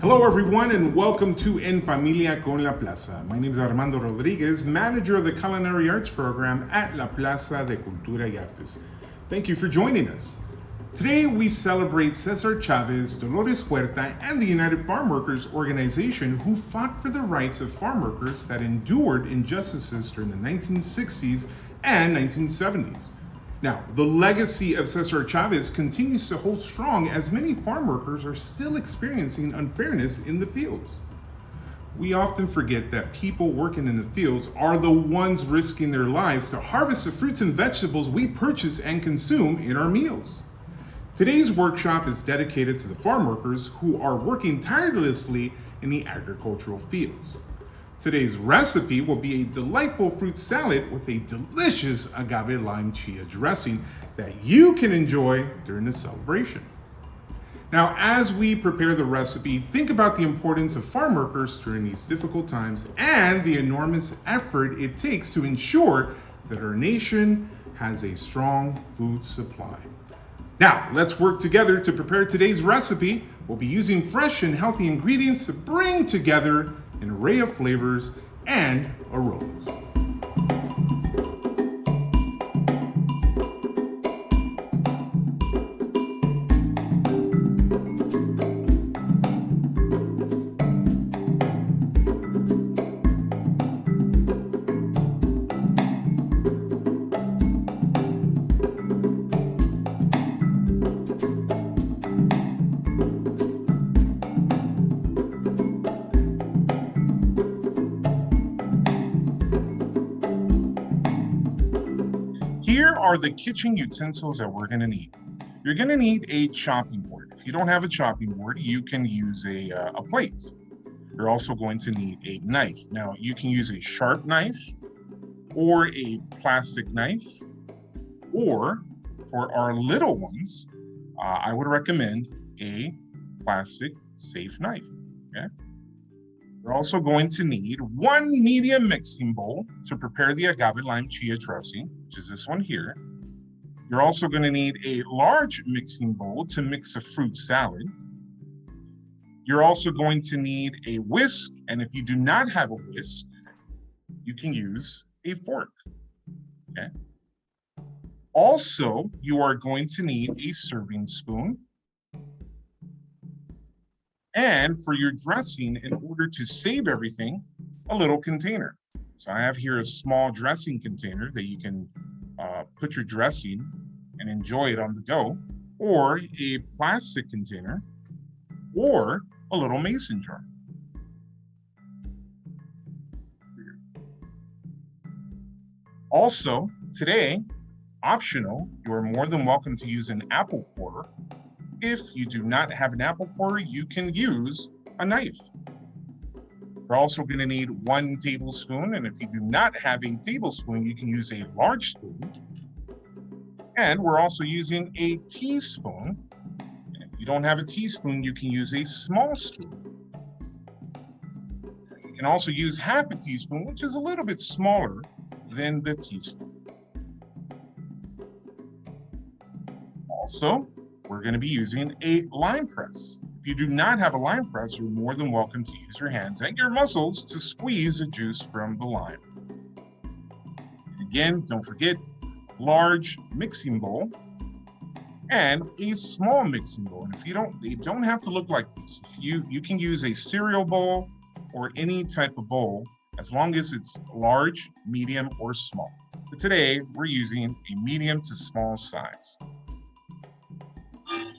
Hello everyone and welcome to En Familia con la Plaza. My name is Armando Rodriguez, manager of the Culinary Arts program at La Plaza de Cultura y Artes. Thank you for joining us. Today we celebrate Cesar Chavez, Dolores Huerta, and the United Farm Workers organization who fought for the rights of farm workers that endured injustices during the 1960s and 1970s. Now, the legacy of Cesar Chavez continues to hold strong as many farm workers are still experiencing unfairness in the fields. We often forget that people working in the fields are the ones risking their lives to harvest the fruits and vegetables we purchase and consume in our meals. Today's workshop is dedicated to the farm workers who are working tirelessly in the agricultural fields. Today's recipe will be a delightful fruit salad with a delicious agave lime chia dressing that you can enjoy during the celebration. Now, as we prepare the recipe, think about the importance of farm workers during these difficult times and the enormous effort it takes to ensure that our nation has a strong food supply. Now, let's work together to prepare today's recipe. We'll be using fresh and healthy ingredients to bring together an array of flavors and aromas. Here are the kitchen utensils that we're going to need. You're going to need a chopping board. If you don't have a chopping board, you can use a plate. You're also going to need a knife. Now, you can use a sharp knife or a plastic knife, or for our little ones, I would recommend a plastic safe knife. Okay? You're also going to need one medium mixing bowl to prepare the agave lime chia dressing, which is this one here. You're also going to need a large mixing bowl to mix a fruit salad. You're also going to need a whisk, and if you do not have a whisk, you can use a fork. Okay. Also, you are going to need a serving spoon. And for your dressing, in order to save everything, a little container. So I have here a small dressing container that you can put your dressing and enjoy it on the go, or a plastic container, or a little mason jar. Also, today, optional, you are more than welcome to use an apple corer. If you do not have an apple corer, you can use a knife. You're also going to need 1 tablespoon, and if you do not have a tablespoon, you can use a large spoon. And we're also using a teaspoon. And if you don't have a teaspoon, you can use a small spoon. You can also use half a teaspoon, which is a little bit smaller than the teaspoon. Also, we're going to be using a lime press. If you do not have a lime press, you're more than welcome to use your hands and your muscles to squeeze the juice from the lime. Again, don't forget, large mixing bowl and a small mixing bowl. And if they don't have to look like this. You can use a cereal bowl or any type of bowl as long as it's large, medium, or small. But today, we're using a medium to small size.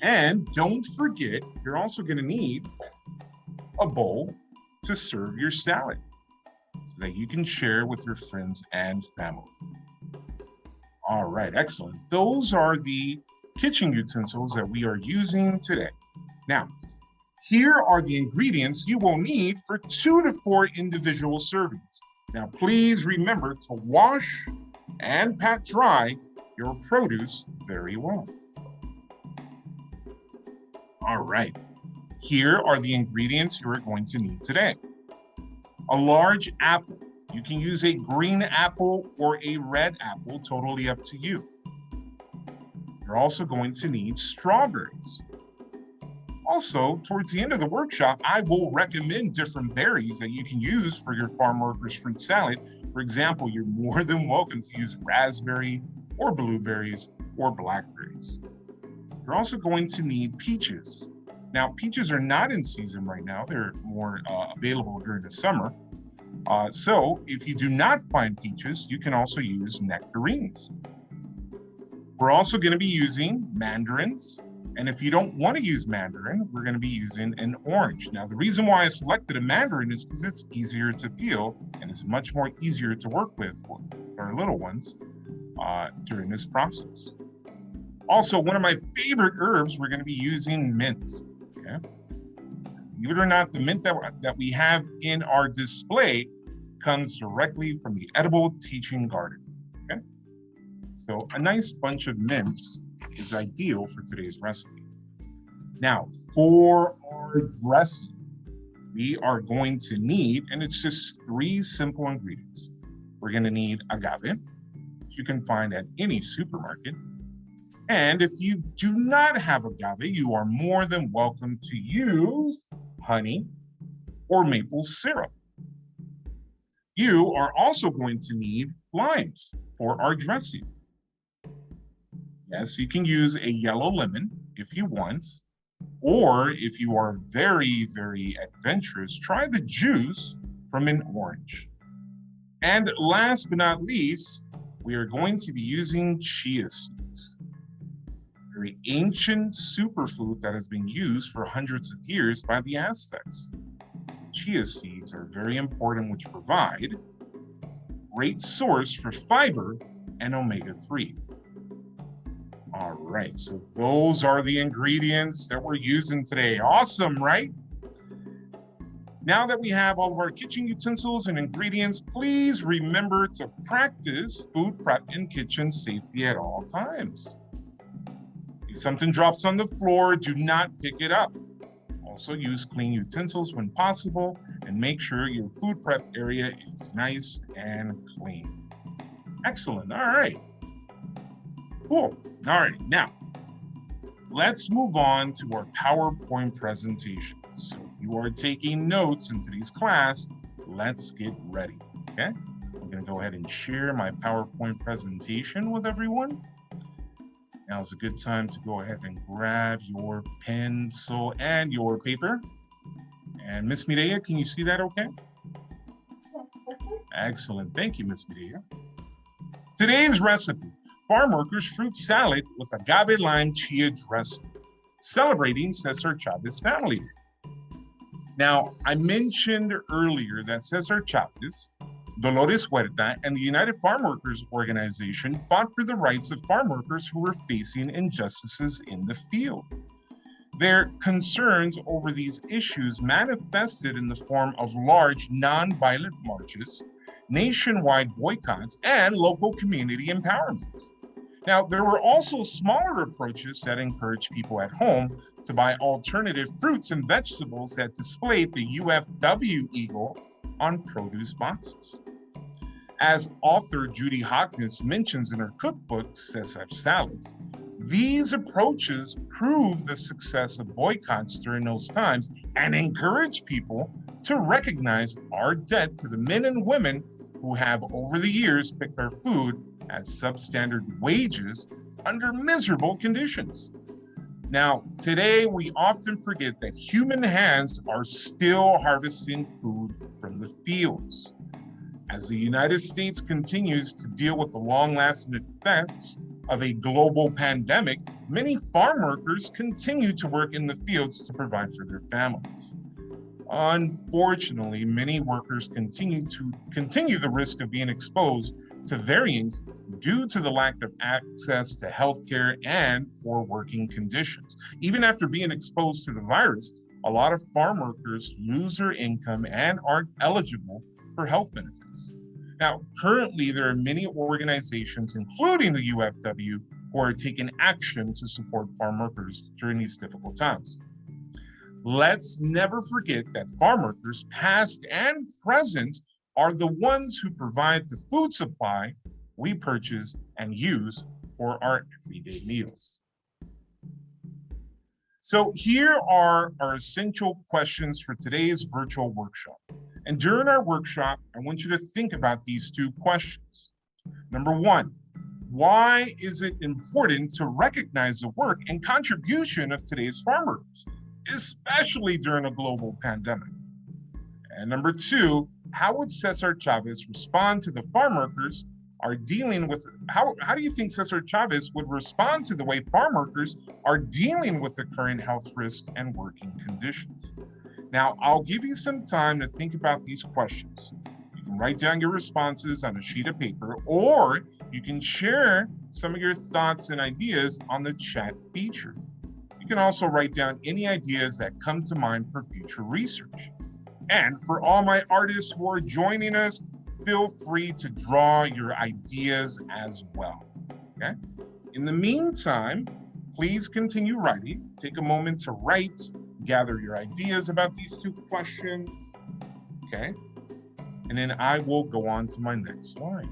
And don't forget, you're also going to need a bowl to serve your salad so that you can share with your friends and family. All right, excellent. Those are the kitchen utensils that we are using today. Now, here are the ingredients you will need for 2 to 4 individual servings. Now, please remember to wash and pat dry your produce very well. All right, here are the ingredients you are going to need today. A large apple. You can use a green apple or a red apple, totally up to you. You're also going to need strawberries. Also, towards the end of the workshop, I will recommend different berries that you can use for your farm workers fruit salad. For example, you're more than welcome to use raspberry or blueberries or blackberries. You're also going to need peaches. Now, peaches are not in season right now. They're more available during the summer. So if you do not find peaches, you can also use nectarines. We're also going to be using mandarins. And if you don't want to use mandarin, we're going to be using an orange. Now, the reason why I selected a mandarin is because it's easier to peel and it's much more easier to work with our little ones during this process. Also, one of my favorite herbs, we're going to be using mint. Okay? Believe it or not, the mint that we have in our display comes directly from the edible teaching garden. Okay? So a nice bunch of mints is ideal for today's recipe. Now, for our dressing, we are going to need, and it's just 3 simple ingredients. We're going to need agave, which you can find at any supermarket. And if you do not have agave, you are more than welcome to use honey or maple syrup. You are also going to need limes for our dressing. Yes, you can use a yellow lemon if you want, or if you are very, very adventurous, try the juice from an orange. And last but not least, we are going to be using chia seeds, a very ancient superfood that has been used for hundreds of years by the Aztecs. Chia seeds are very important, which provide great source for fiber and omega-3. All right, so those are the ingredients that we're using today. Awesome, right? Now that we have all of our kitchen utensils and ingredients, please remember to practice food prep and kitchen safety at all times. If something drops on the floor, do not pick it up. Also use clean utensils when possible and make sure your food prep area is nice and clean. Excellent, all right. Cool. All right, now let's move on to our PowerPoint presentation. So if you are taking notes in today's class, let's get ready, okay? I'm gonna go ahead and share my PowerPoint presentation with everyone. Now's a good time to go ahead and grab your pencil and your paper. And Miss Mireya, can you see that okay? Excellent, thank you, Miss Mireya. Today's recipe: farm workers fruit salad with agave lime chia dressing, celebrating Cesar Chavez family. Now, I mentioned earlier that Cesar Chavez, Dolores Huerta, and the United Farm Workers Organization fought for the rights of farm workers who were facing injustices in the field. Their concerns over these issues manifested in the form of large nonviolent marches, nationwide boycotts, and local community empowerment. Now, there were also smaller approaches that encouraged people at home to buy alternative fruits and vegetables that displayed the UFW eagle on produce boxes. As author Judy Hawkins mentions in her cookbook, Cesar Salads, these approaches proved the success of boycotts during those times and encouraged people to recognize our debt to the men and women who have over the years picked our food at substandard wages under miserable conditions. Now, today we often forget that human hands are still harvesting food from the fields. As the United States continues to deal with the long-lasting effects of a global pandemic, many farm workers continue to work in the fields to provide for their families. Unfortunately, many workers continue the risk of being exposed to variants due to the lack of access to healthcare and poor working conditions. Even after being exposed to the virus, a lot of farm workers lose their income and aren't eligible for health benefits. Now, currently, there are many organizations, including the UFW, who are taking action to support farm workers during these difficult times. Let's never forget that farm workers, past and present, are the ones who provide the food supply we purchase and use for our everyday meals. So here are our essential questions for today's virtual workshop. And during our workshop, I want you to think about these two questions. Number one, why is it important to recognize the work and contribution of today's farm workers, especially during a global pandemic? And number two, how would Cesar Chavez respond to the farm workers are dealing with, how do you think Cesar Chavez would respond to the way farm workers are dealing with the current health risk and working conditions? Now, I'll give you some time to think about these questions. You can write down your responses on a sheet of paper, or you can share some of your thoughts and ideas on the chat feature. You can also write down any ideas that come to mind for future research. And for all my artists who are joining us, feel free to draw your ideas as well, okay? In the meantime, please continue writing. Take a moment to write, gather your ideas about these two questions, okay? And then I will go on to my next slide.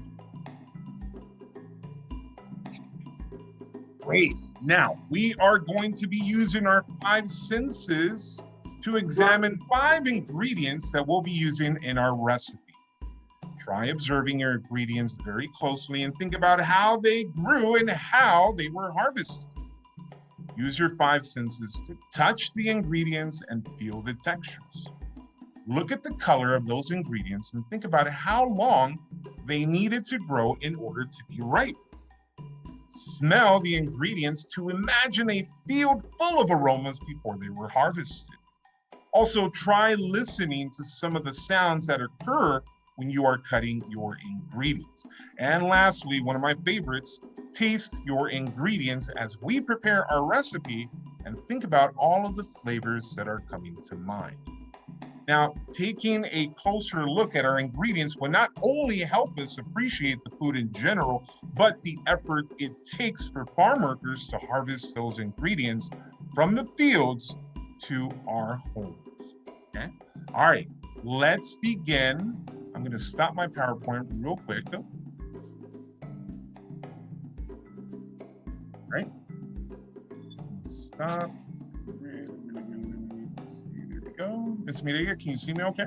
Great. Now, we are going to be using our 5 senses to examine 5 ingredients that we'll be using in our recipe. Try observing your ingredients very closely and think about how they grew and how they were harvested. Use your 5 senses to touch the ingredients and feel the textures. Look at the color of those ingredients and think about how long they needed to grow in order to be ripe. Smell the ingredients to imagine a field full of aromas before they were harvested. Also, try listening to some of the sounds that occur when you are cutting your ingredients. And lastly, one of my favorites, taste your ingredients as we prepare our recipe and think about all of the flavors that are coming to mind. Now, taking a closer look at our ingredients will not only help us appreciate the food in general, but the effort it takes for farm workers to harvest those ingredients from the fields to our homes, okay? All right, let's begin. I'm gonna stop my PowerPoint real quick though. Right? Stop. There we go. Miss Mireya, can you see me okay?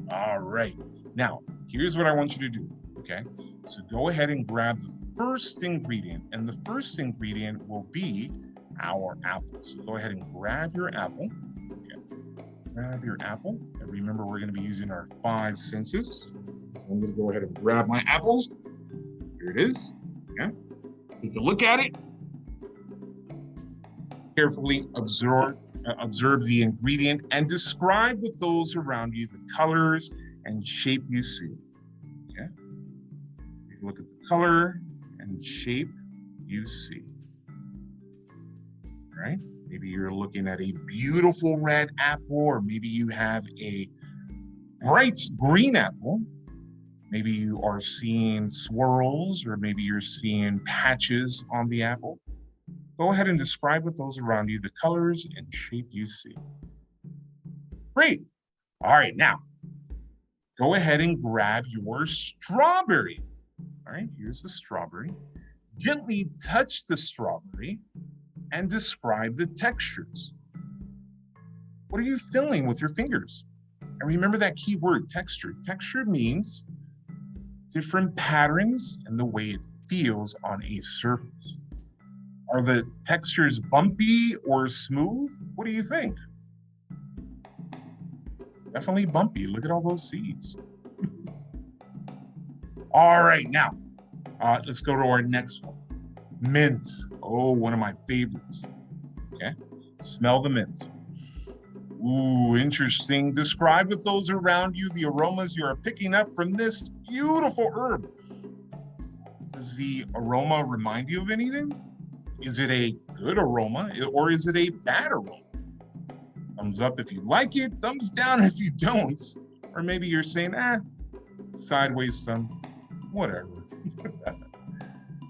All right. Now, here's what I want you to do, okay? So go ahead and grab the first ingredient, and the first ingredient will be our apple. So go ahead and grab your apple. Grab your apple, and remember we're going to be using our 5 senses. So I'm going to go ahead and grab my apples. Here it is. Okay. Take a look at it. Carefully observe the ingredient and describe with those around you the colors and shape you see. Okay. Take a look at the color and shape you see. All right. Maybe you're looking at a beautiful red apple, or maybe you have a bright green apple. Maybe you are seeing swirls, or maybe you're seeing patches on the apple. Go ahead and describe with those around you the colors and shape you see. Great. All right, now, go ahead and grab your strawberry. All right, here's the strawberry. Gently touch the strawberry and describe the textures. What are you feeling with your fingers? And remember that key word, texture. Texture means different patterns and the way it feels on a surface. Are the textures bumpy or smooth? What do you think? Definitely bumpy. Look at all those seeds. All right, now, let's go to our next one. Mint. Oh, one of my favorites. Okay, smell the mint. Ooh, interesting. Describe with those around you the aromas you are picking up from this beautiful herb. Does the aroma remind you of anything? Is it a good aroma or is it a bad aroma? Thumbs up if you like it, thumbs down if you don't. Or maybe you're saying, sideways thumb, whatever.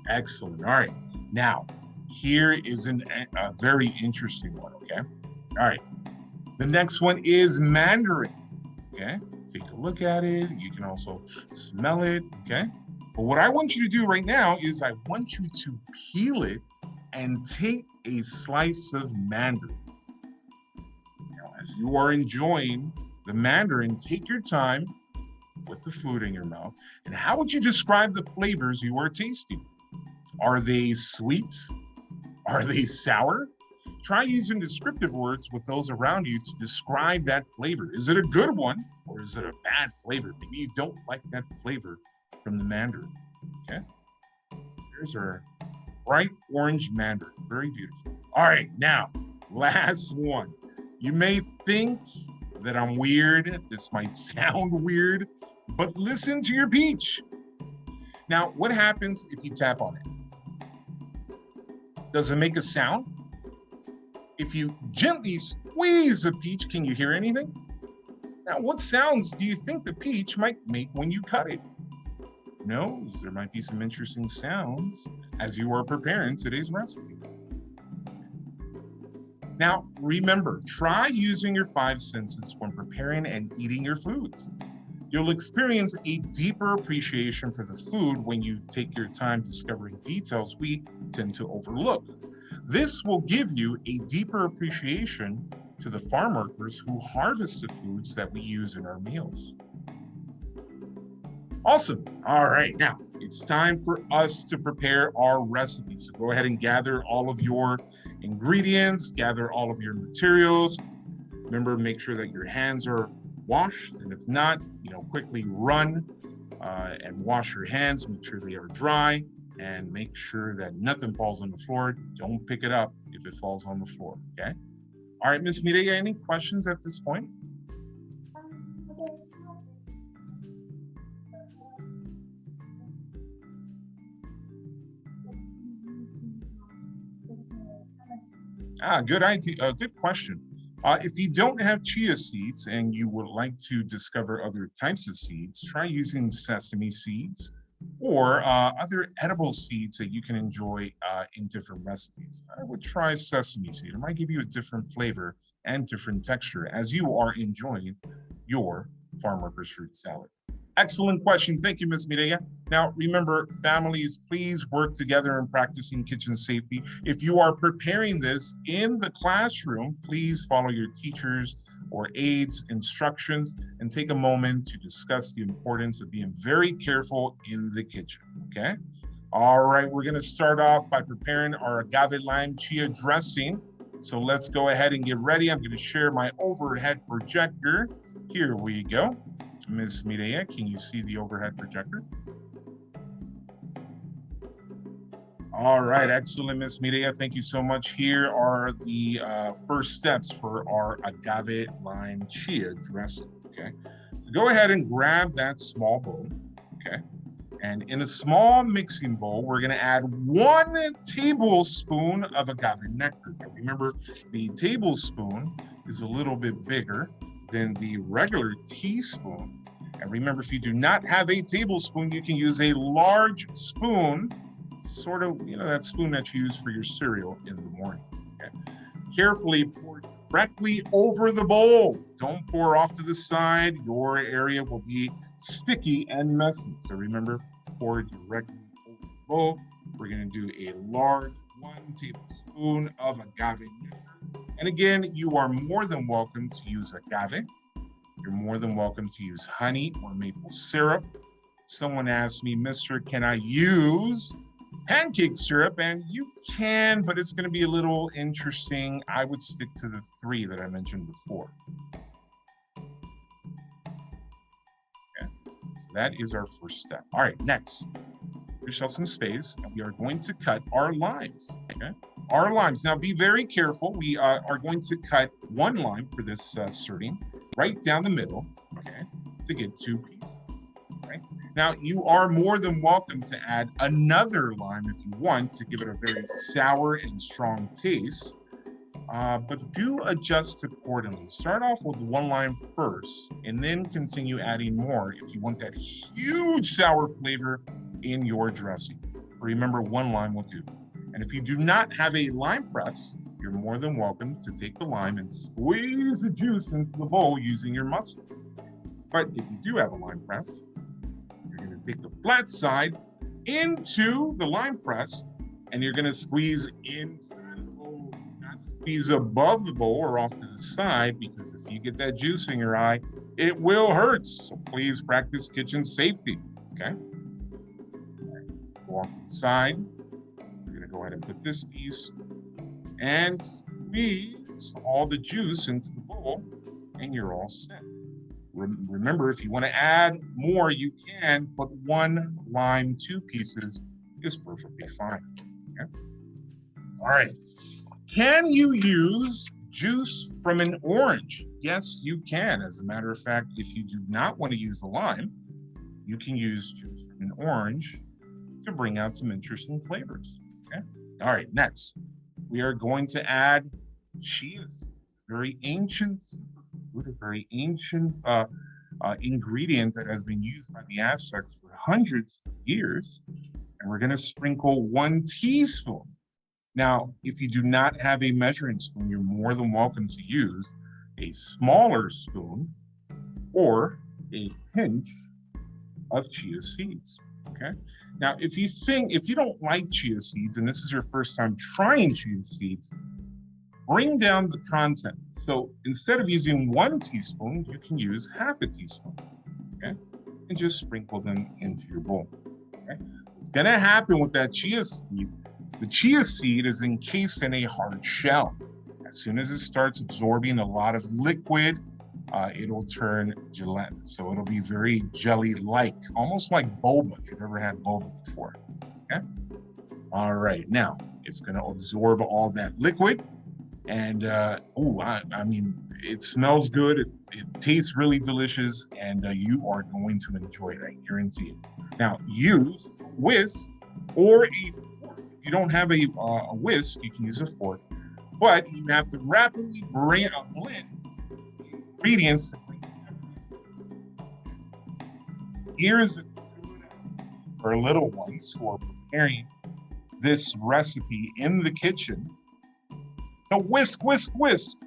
Excellent. All right. Now, here is a very interesting one, okay? All right. The next one is mandarin, okay? Take a look at it. You can also smell it, okay? But what I want you to do right now is I want you to peel it and take a slice of mandarin. Now, as you are enjoying the mandarin, take your time with the food in your mouth. And how would you describe the flavors you are tasting? Are they sweet? Are they sour? Try using descriptive words with those around you to describe that flavor. Is it a good one or is it a bad flavor? Maybe you don't like that flavor from the mandarin. Okay. So here's our bright orange mandarin. Very beautiful. All right, now, last one. You may think that I'm weird. This might sound weird, but listen to your peach. Now, what happens if you tap on it? Does it make a sound? If you gently squeeze a peach, can you hear anything? Now, what sounds do you think the peach might make when you cut it? No, there might be some interesting sounds as you are preparing today's recipe. Now, remember, try using your 5 senses when preparing and eating your foods. You'll experience a deeper appreciation for the food when you take your time discovering details we tend to overlook. This will give you a deeper appreciation to the farm workers who harvest the foods that we use in our meals. Awesome. All right, now it's time for us to prepare our recipe. So go ahead and gather all of your ingredients, gather all of your materials. Remember, make sure that your hands are washed, and if not, quickly run and wash your hands. Make sure they are dry, and make sure that nothing falls on the floor. Don't pick it up if it falls on the floor. Okay. All right, Miss Mireya, any questions at this point? Good idea. Good question. If you don't have chia seeds and you would like to discover other types of seeds, try using sesame seeds or other edible seeds that you can enjoy in different recipes. I would try sesame seed. It might give you a different flavor and different texture as you are enjoying your farm workers fruit salad. Excellent question. Thank you, Ms. Mireya. Now, remember, families, please work together in practicing kitchen safety. If you are preparing this in the classroom, please follow your teachers or aides' instructions and take a moment to discuss the importance of being very careful in the kitchen, okay? All right, we're gonna start off by preparing our agave lime chia dressing. So let's go ahead and get ready. I'm gonna share my overhead projector. Here we go. Ms. Mireya, can you see the overhead projector? All right, excellent, Ms. Mireya. Thank you so much. Here are the first steps for our agave lime chia dressing, okay? So go ahead and grab that small bowl, okay? And in a small mixing bowl, we're gonna add 1 tablespoon of agave nectar. Now remember, the tablespoon is a little bit bigger than the regular teaspoon. And remember, if you do not have a tablespoon, you can use a large spoon, sort of, that spoon that you use for your cereal in the morning. Okay? Carefully pour directly over the bowl. Don't pour off to the side. Your area will be sticky and messy. So remember, pour directly over the bowl. We're going to do a large 1 tablespoon of agave nectar. And again, you are more than welcome to use agave. You're more than welcome to use honey or maple syrup. Someone asked me, Mister, can I use pancake syrup? And you can, but it's going to be a little interesting. I would stick to the 3 that I mentioned before. Okay, so that is our first step. All right, next. Yourself some space, and we are going to cut our limes, okay? Our limes. Now, be very careful. We are going to cut 1 lime for this serving right down the middle, okay, to get 2 pieces, right? Now, you are more than welcome to add another lime if you want to give it a very sour and strong taste, but do adjust accordingly. Start off with 1 lime first, and then continue adding more if you want that huge sour flavor in your dressing. Remember, 1 lime will do. And if you do not have a lime press, you're more than welcome to take the lime and squeeze the juice into the bowl using your muscles. But if you do have a lime press, you're going to take the flat side into the lime press, and you're going to squeeze inside of the bowl squeeze above the bowl or off to the side, because if you get that juice in your eye, it will hurt. So please practice kitchen safety, okay? Go off to the side. We're gonna go ahead and put this piece and squeeze all the juice into the bowl, and you're all set. Remember, if you want to add more, you can, but 1 lime, 2 pieces is perfectly fine. Okay? All right. Can you use juice from an orange? Yes, you can. As a matter of fact, if you do not want to use the lime, you can use juice from an orange to bring out some interesting flavors. Okay. All right, next, we are going to add chia, very ancient, a very ancient ingredient that has been used by the Aztecs for hundreds of years. And we're going to sprinkle 1 teaspoon. Now, if you do not have a measuring spoon, you're more than welcome to use a smaller spoon or a pinch of chia seeds. Okay. Now, if you don't like chia seeds and this is your first time trying chia seeds, bring down the content. So instead of using 1 teaspoon, you can use half a teaspoon, okay? And just sprinkle them into your bowl, okay? What's gonna happen with that chia seed, the chia seed is encased in a hard shell. As soon as it starts absorbing a lot of liquid, it'll turn gelatinous. So it'll be very jelly-like, almost like boba, if you've ever had boba before, okay? All right, now it's gonna absorb all that liquid. And I mean, it smells good. It tastes really delicious, and you are going to enjoy it. I guarantee it. Now, use a whisk or a fork. If you don't have a whisk, you can use a fork, but you have to rapidly blend ingredients. Here's for little ones who are preparing this recipe in the kitchen. So whisk, whisk, whisk.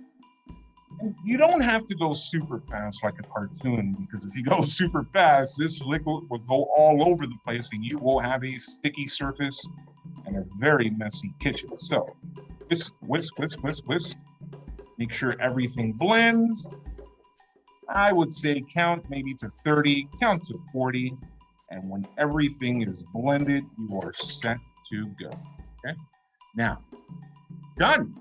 And you don't have to go super fast like a cartoon, because if you go super fast, this liquid will go all over the place and you will have a sticky surface and a very messy kitchen. So whisk, whisk, whisk, whisk, whisk. Make sure everything blends. I would say count maybe to 30, count to 40. And when everything is blended, you are set to go, okay? Now, done.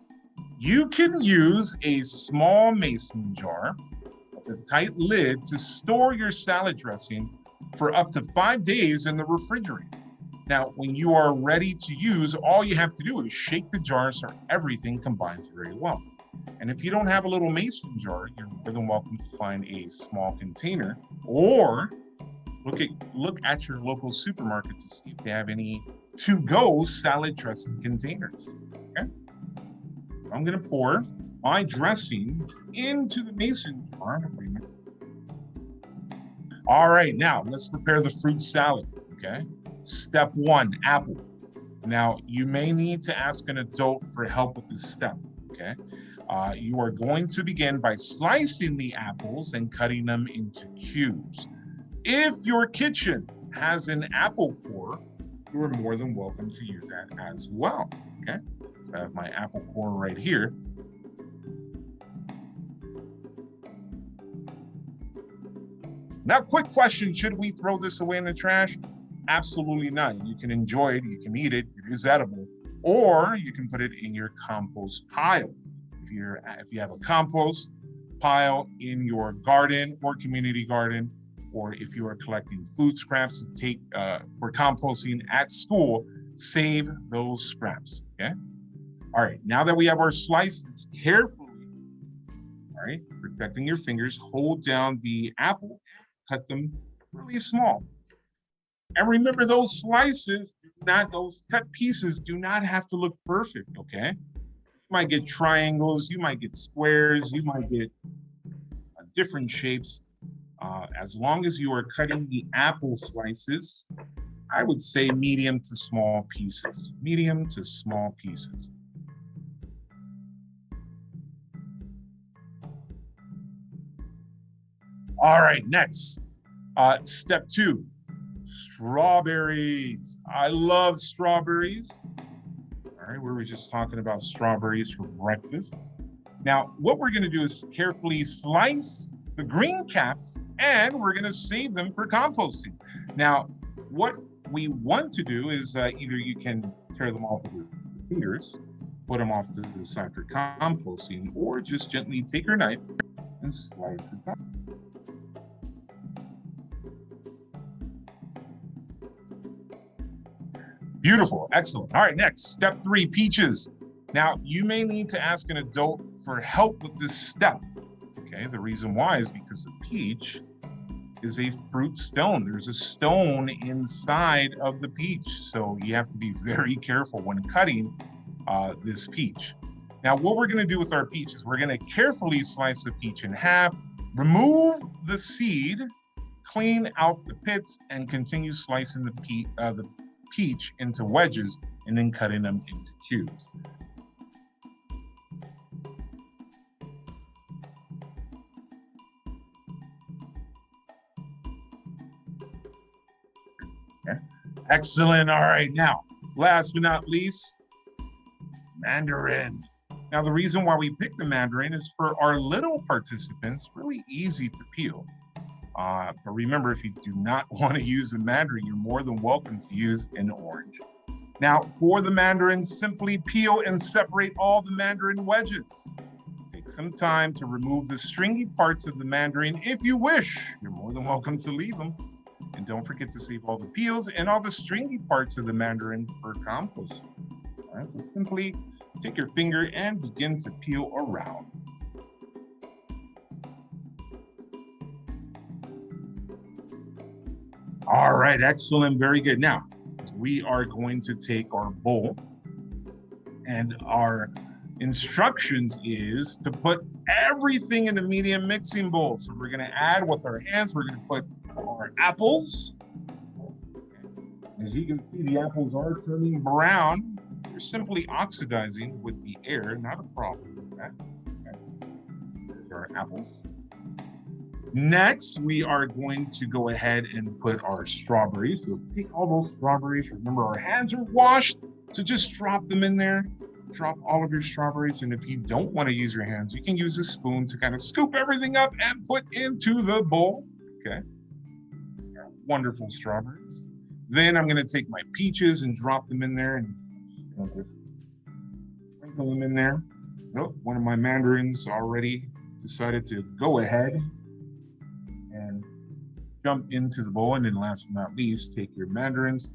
You can use a small mason jar with a tight lid to store your salad dressing for up to 5 days in the refrigerator. Now, when you are ready to use, all you have to do is shake the jar so everything combines very well. And if you don't have a little mason jar, you're more than welcome to find a small container, or look at your local supermarket to see if they have any to-go salad dressing containers. Okay? I'm going to pour my dressing into the mason jar. All right, now let's prepare the fruit salad, okay? Step 1, apple. Now, you may need to ask an adult for help with this step, okay? You are going to begin by slicing the apples and cutting them into cubes. If your kitchen has an apple core, you are more than welcome to use that as well, okay? I have my apple core right here. Now, quick question, should we throw this away in the trash? Absolutely not. You can enjoy it, you can eat it, it is edible, or you can put it in your compost pile. If you have a compost pile in your garden or community garden, or if you are collecting food scraps to take for composting at school, save those scraps, okay? All right, now that we have our slices, carefully, all right, protecting your fingers, hold down the apple, cut them really small. And remember, those slices, those cut pieces do not have to look perfect, okay? You might get triangles, you might get squares, you might get different shapes. As long as you are cutting the apple slices, I would say medium to small pieces, medium to small pieces. All right, next, step 2, strawberries. I love strawberries. All All right, we were just talking about strawberries for breakfast. Now, what we're gonna do is carefully slice the green caps and we're gonna save them for composting. Now, what we want to do is either you can tear them off with your fingers, put them off to the side for composting, or just gently take your knife and slice it up. Beautiful, excellent. All right, next, step 3, peaches. Now, you may need to ask an adult for help with this step. Okay, the reason why is because the peach is a fruit stone. There's a stone inside of the peach. So you have to be very careful when cutting this peach. Now, what we're gonna do with our peach is we're gonna carefully slice the peach in half, remove the seed, clean out the pits, and continue slicing the peach into wedges and then cutting them into cubes. Okay. Excellent. All right. Now, last but not least, mandarin. Now, the reason why we picked the mandarin is for our little participants, really easy to peel. But remember, if you do not want to use the mandarin, you're more than welcome to use an orange. Now, for the mandarin, simply peel and separate all the mandarin wedges. Take some time to remove the stringy parts of the mandarin. If you wish, you're more than welcome to leave them. And don't forget to save all the peels and all the stringy parts of the mandarin for compost. All right, so simply take your finger and begin to peel around. All right, excellent, very good. Now, we are going to take our bowl, and our instructions is to put everything in the medium mixing bowl. So we're gonna add with our hands, we're gonna put our apples. As you can see, the apples are turning brown. They're simply oxidizing with the air, not a problem with that. Okay. There's our apples. Next, we are going to go ahead and put our strawberries. So take all those strawberries. Remember, our hands are washed, so just drop them in there. Drop all of your strawberries. And if you don't want to use your hands, you can use a spoon to kind of scoop everything up and put into the bowl. Okay. Wonderful strawberries. Then I'm going to take my peaches and drop them in there and sprinkle them in there. Oh, one of my mandarins already decided to go ahead and jump into the bowl. And then last but not least, take your mandarins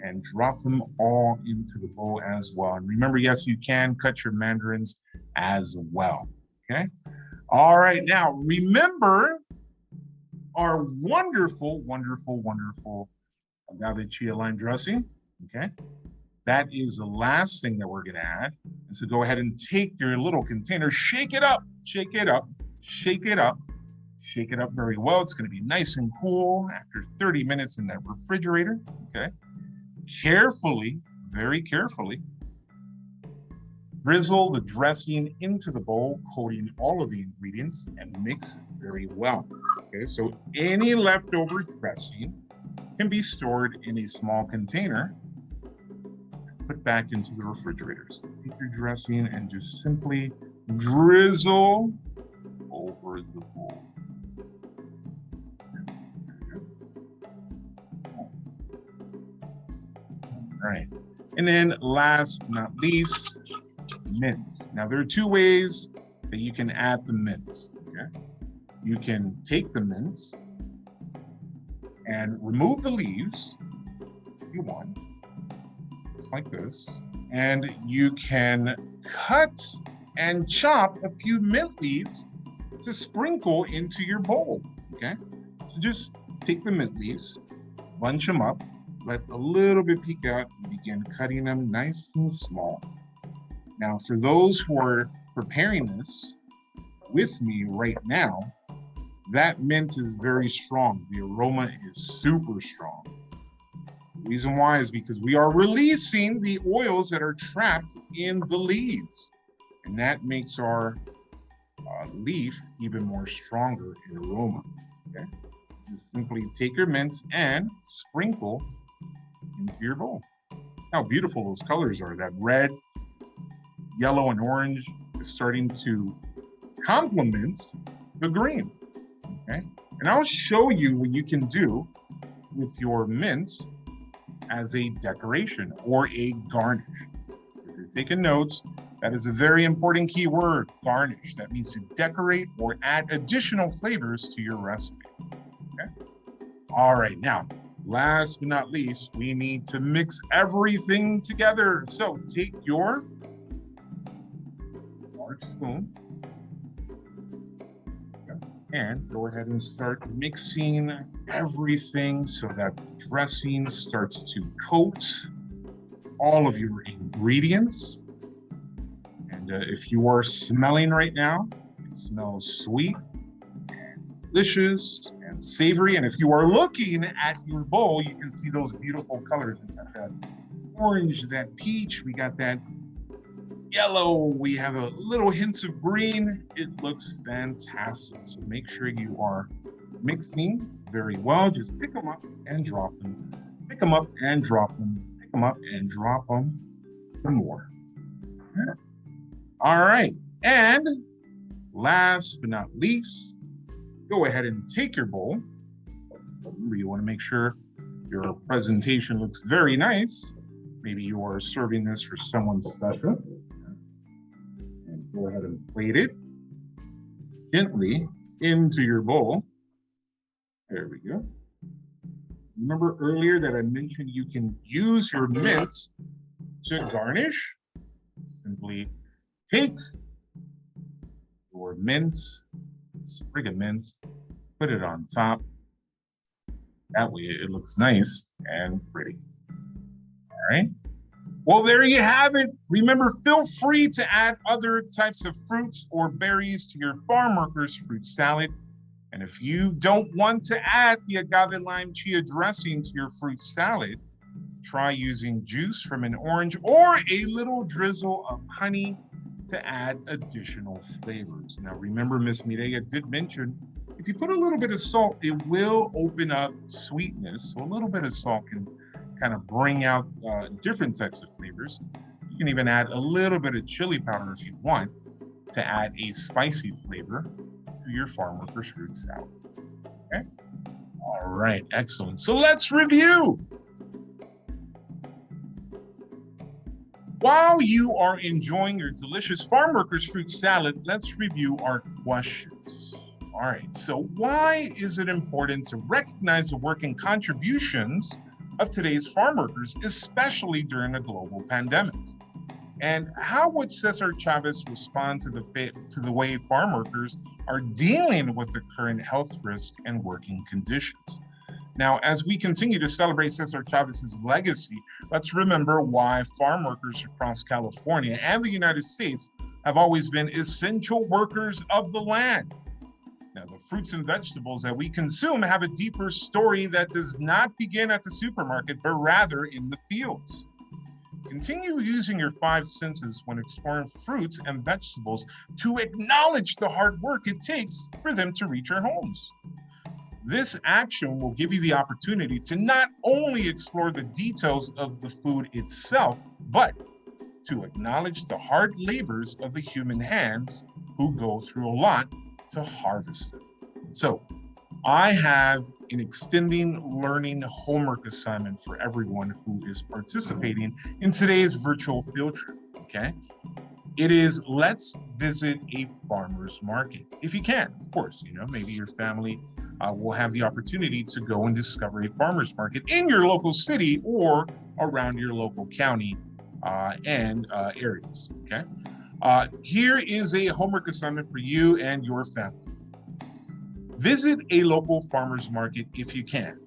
and drop them all into the bowl as well. And remember, yes, you can cut your mandarins as well, okay? All right, now remember our wonderful, wonderful, wonderful agave chia lime dressing, okay? That is the last thing that we're gonna add. And so go ahead and take your little container, shake it up, shake it up, shake it up, shake it up very well. It's gonna be nice and cool after 30 minutes in that refrigerator, okay? Carefully, very carefully, drizzle the dressing into the bowl, coating all of the ingredients, and mix very well. Okay, so any leftover dressing can be stored in a small container, put back into the refrigerator. So take your dressing and just simply drizzle over the bowl. All right, and then last but not least, mince. Now there are two ways that you can add the mince, okay? You can take the mince and remove the leaves if you want, just like this. And you can cut and chop a few mint leaves to sprinkle into your bowl, okay? So just take the mint leaves, bunch them up, let a little bit peek out, and begin cutting them nice and small. Now, for those who are preparing this with me right now, that mint is very strong. The aroma is super strong. The reason why is because we are releasing the oils that are trapped in the leaves. And that makes our leaf even more stronger in aroma, okay? Just simply take your mint and sprinkle into your bowl. How beautiful those colors are, that red yellow and orange is starting to complement the green, okay? And I'll show you what you can do with your mint as a decoration or a garnish. If you're taking notes, that is a very important key word, garnish. That means to decorate or add additional flavors to your recipe, okay? All right, now, last but not least, we need to mix everything together. So take your large spoon and go ahead and start mixing everything so that the dressing starts to coat all of your ingredients. And if you are smelling right now, it smells sweet, delicious, and savory. And if you are looking at your bowl, you can see those beautiful colors. We got that orange, that peach, we got that yellow, we have a little hints of green. It looks fantastic. So make sure you are mixing very well. Just pick them up and drop them. Pick them up and drop them. Pick them up and drop them some more. Okay. All right. And last but not least, go ahead and take your bowl. Remember, you want to make sure your presentation looks very nice. Maybe you are serving this for someone special. And go ahead and plate it gently into your bowl. There we go. Remember earlier that I mentioned you can use your mint to garnish. Simply take your mint, sprig of mint, put it on top. That way it looks nice and pretty. All right. Well, there you have it. Remember, feel free to add other types of fruits or berries to your farm workers fruit salad. And if you don't want to add the agave lime chia dressing to your fruit salad, try using juice from an orange or a little drizzle of honey to add additional flavors. Now, remember, Miss Mireya did mention, if you put a little bit of salt, it will open up sweetness. So a little bit of salt can kind of bring out different types of flavors. You can even add a little bit of chili powder if you want to add a spicy flavor to your farm workers fruit salad. Okay. All right, excellent. So let's review. While you are enjoying your delicious farm workers fruit salad, let's review our questions. All right, so why is it important to recognize the work and contributions of today's farm workers, especially during a global pandemic? And how would Cesar Chavez respond to the way farm workers are dealing with the current health risk and working conditions? Now, as we continue to celebrate Cesar Chavez's legacy, let's remember why farm workers across California and the United States have always been essential workers of the land. Now, the fruits and vegetables that we consume have a deeper story that does not begin at the supermarket, but rather in the fields. Continue using your five senses when exploring fruits and vegetables to acknowledge the hard work it takes for them to reach our homes. This action will give you the opportunity to not only explore the details of the food itself, but to acknowledge the hard labors of the human hands who go through a lot to harvest it. So I have an extending learning homework assignment for everyone who is participating in today's virtual field trip, okay? It is, let's visit a farmer's market. If you can, of course, maybe your family will have the opportunity to go and discover a farmer's market in your local city or around your local county and areas, okay? Here is a homework assignment for you and your family. Visit a local farmer's market if you can.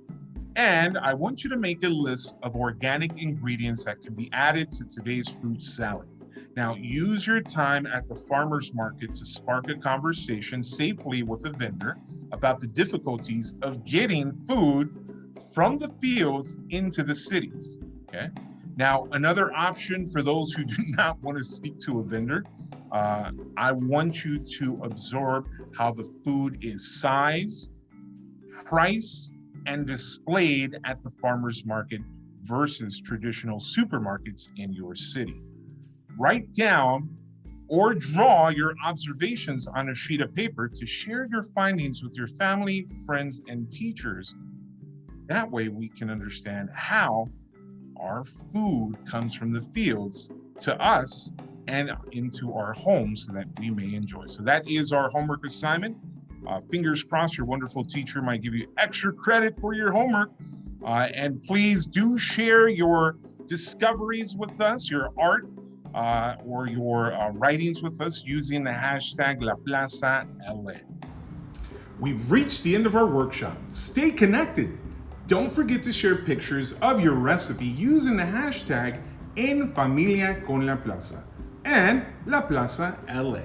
And I want you to make a list of organic ingredients that can be added to today's fruit salad. Now, use your time at the farmer's market to spark a conversation safely with a vendor about the difficulties of getting food from the fields into the cities, okay? Now, another option for those who do not want to speak to a vendor, I want you to absorb how the food is sized, priced, and displayed at the farmer's market versus traditional supermarkets in your city. Write down or draw your observations on a sheet of paper to share your findings with your family, friends, and teachers. That way we can understand how our food comes from the fields to us and into our homes so that we may enjoy. So that is our homework assignment. Fingers crossed, your wonderful teacher might give you extra credit for your homework. And please do share your discoveries with us, your art or your writings with us using the hashtag #LaPlazaLA. We've reached the end of our workshop. Stay connected. Don't forget to share pictures of your recipe using the hashtag En Familia con la Plaza and La Plaza LA.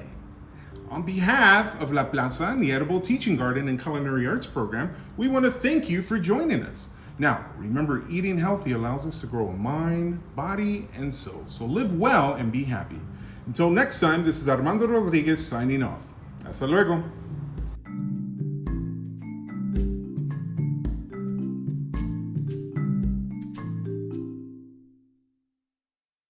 On behalf of La Plaza and the Edible Teaching Garden and Culinary Arts Program, we want to thank you for joining us. Now, remember, eating healthy allows us to grow a mind, body, and soul. So live well and be happy. Until next time, this is Armando Rodriguez signing off. Hasta luego.